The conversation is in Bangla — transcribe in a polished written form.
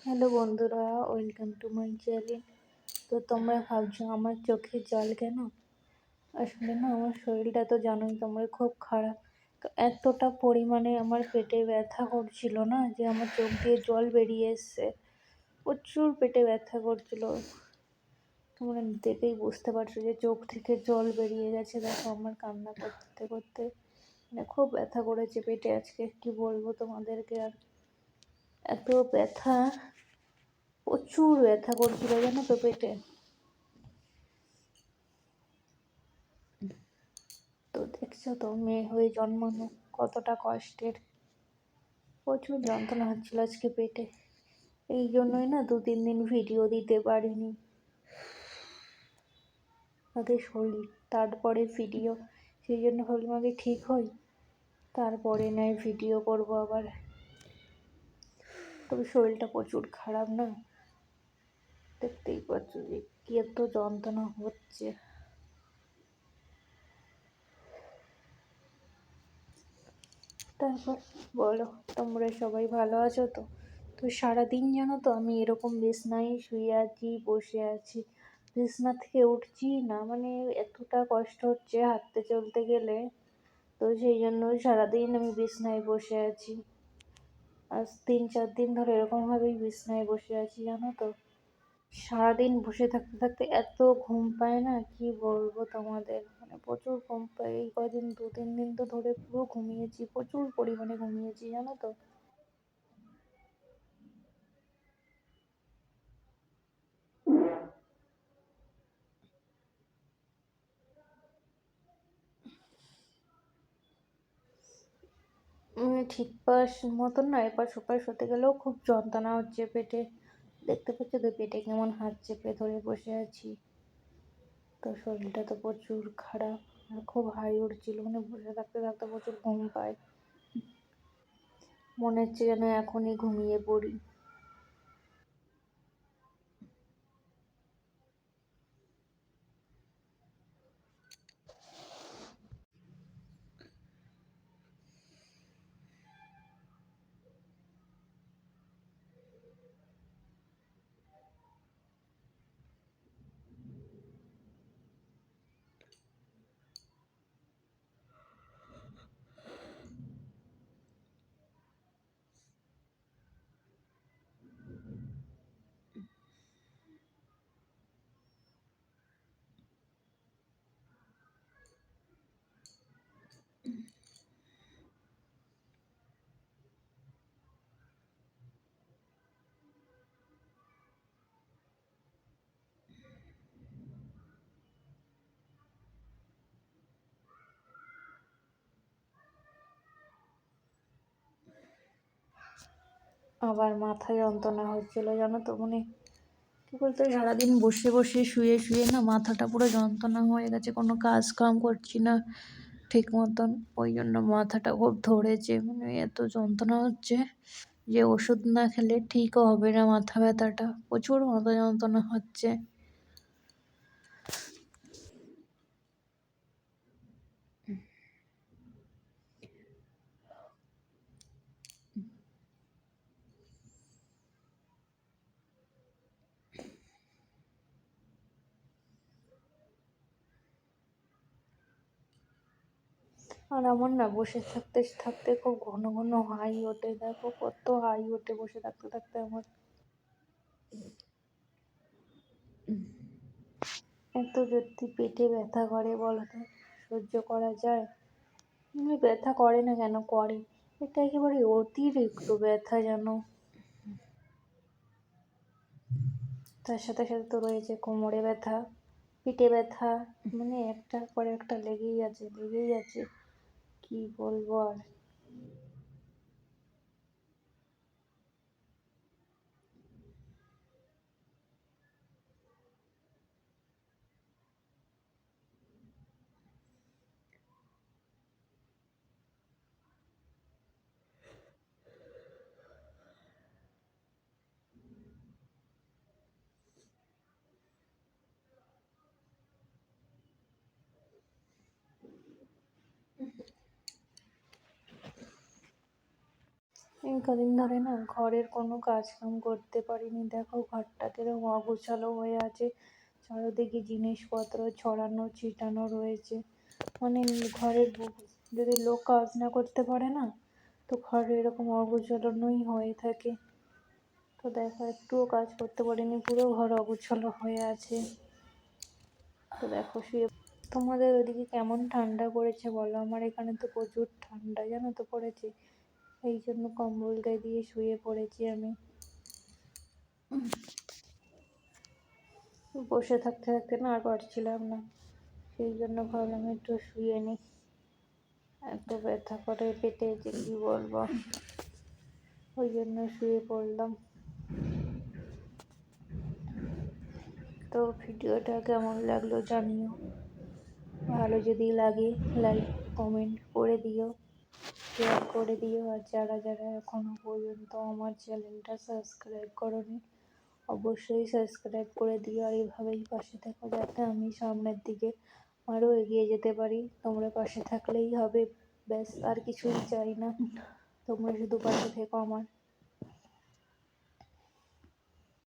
হ্যালো বন্ধুরা, ওয়েলকাম টু মাই চ্যানেল। তো তোমরা ভাবছো আমার চোখে জল কেন? আসলে না, আমার শরীরটা তো জানোই তোমরা, খুব খারাপ। তো এতটা পরিমাণে আমার পেটে ব্যথা করছিল না যে আমার চোখ দিয়ে জল বেরিয়ে এসছে। প্রচুর পেটে ব্যথা করছিল। তোমরা দেখেই বুঝতে পারছো যে চোখ থেকে জল বেরিয়ে গেছে। দেখো আমার কান্না করতে করতে মানে খুব ব্যথা করেছে পেটে আজকে, কি বলবো তোমাদেরকে আর। এত ব্যথা, প্রচুর ব্যথা করছিল জানো তো পেটে। তো দেখছো তো, মেয়ে হয়ে জন্মানো কতটা কষ্টের। প্রচুর যন্ত্রণা হচ্ছিল আজকে পেটে। এই জন্যই না 2-3 দিন ভিডিও দিতে পারিনি। আগে শরীর, তারপরে ভিডিও। সেই জন্য ভাবলাম আগে ঠিক হই, তারপরে নয় ভিডিও করবো আবার। তবে শরীরটা প্রচুর খারাপ না, দেখতেই পাচ্ছ যে কি এত যন্ত্রণা হচ্ছে। তারপর বলো, তোমরা সবাই ভালো আছো তো? তো সারাদিন জানো তো আমি এরকম বিছনায় শুয়ে আছি, বসে আছি, বিছনা থেকে উঠছি না। মানে এতটা কষ্ট হচ্ছে হাঁটতে চলতে গেলে। তো সেই জন্য সারাদিন আমি বিছনায় বসে আছি। আজ 3-4 দিন ধরে এরকমভাবেই বিছনায় বসে আছি জানো তো। সারাদিন বসে থাকতে থাকতে এত ঘুম পায় না, কি বলবো তোমাদের। মানে প্রচুর ঘুম পায় এই কদিন, 2-3 দিন তো ধরে পুরো ঘুমিয়েছি, প্রচুর পরিমাণে ঘুমিয়েছি জানো তো। ঠিক পাস মতন না, এপাশ ওপাশ হতে গেলেও খুব যন্ত্রণা হচ্ছে পেটে। দেখতে পাচ্ছ তো পেটে কেমন হাত চেপে ধরে বসে আছি। তো শরীরটা তো প্রচুর খারাপ, আর খুব হাই উঠছিল। মানে বসে থাকতে থাকতে প্রচুর ঘুম পায়, মনে হচ্ছে যেন এখনই ঘুমিয়ে পড়ি। আবার মাথা যন্ত্রণা হচ্ছিল জানো তো। মানে কি বলতো, সারাদিন বসে বসে শুয়ে শুয়ে না মাথাটা পুরো যন্ত্রণা হয়ে গেছে, কোনো কাজ কাম করছি না ঠিক মতন। ওই জন্য মাথাটা খুব ধরেছে, মানে এত যন্ত্রণা হচ্ছে যে ওষুধ না খেলে ঠিকও হবে না মাথা ব্যথাটা। প্রচুর মাথা যন্ত্রণা হচ্ছে। আর আমার না বসে থাকতে থাকতে খুব ঘন ঘন হাই ওঠে। দেখো কত হাই ওঠে বসে থাকতে থাকতে আমার। এত যদি পেটে ব্যথা করে বলো তো, সহ্য করা যায়? ব্যথা করে না কেন, করে। এটা একেবারে অতিরিক্ত ব্যথা যেন। তার সাথে সাথে তো রয়েছে কোমরে ব্যথা, পিঠে ব্যথা। মানে একটার পর একটা লেগেই আছে, লেগেই আছে, কি বলবো আর। এই কদিন ধরে না ঘরের কোনো কাজ কাম করতে পারিনি। দেখো ঘরটা কিরকম অগোছালো হয়ে আছে, চারিদিকে জিনিসপত্র ছড়ানো ছিটানো রয়েছে। মানে ঘরের যদি লোক কাজ না করতে পারে না, তো ঘর এরকম অগোছালোই হয়ে থাকে। তো দেখো একটুও কাজ করতে পারিনি, পুরো ঘর অগোছালো হয়ে আছে। তো দেখো শুয়ে, তোমাদের ওদিকে কেমন ঠান্ডা পড়েছে বলো? আমার এখানে তো প্রচুর ঠান্ডা জানো তো পড়েছে, এই জন্য কম্বল গায়ে দিয়ে শুয়ে পড়েছি আমি। বসে থাকতে থাকতে না আর পারছিলাম না, সেই জন্য ভাবলাম একটু শুয়ে নিই। এত ব্যথা করে পেটে যে কি বলবো, ওই জন্য শুয়ে পড়লাম। তো ভিডিওটা কেমন লাগলো জানিও, ভালো যদি লাগে লাইক কমেন্ট করে দিও, শেয়ার করে দিও। আর যারা যারা এখনো পর্যন্ত আমার চ্যানেলটা সাবস্ক্রাইব করোনি, অবশ্যই সাবস্ক্রাইব করে দিও। আর এইভাবেই পাশে থেকো, যাতে আমি সামনের দিকে আরও এগিয়ে যেতে পারি। তোমরা পাশে থাকলেই হবে, ব্যাস আর কিছুই চাই না, তোমরা শুধু পাশে থেকো আমার।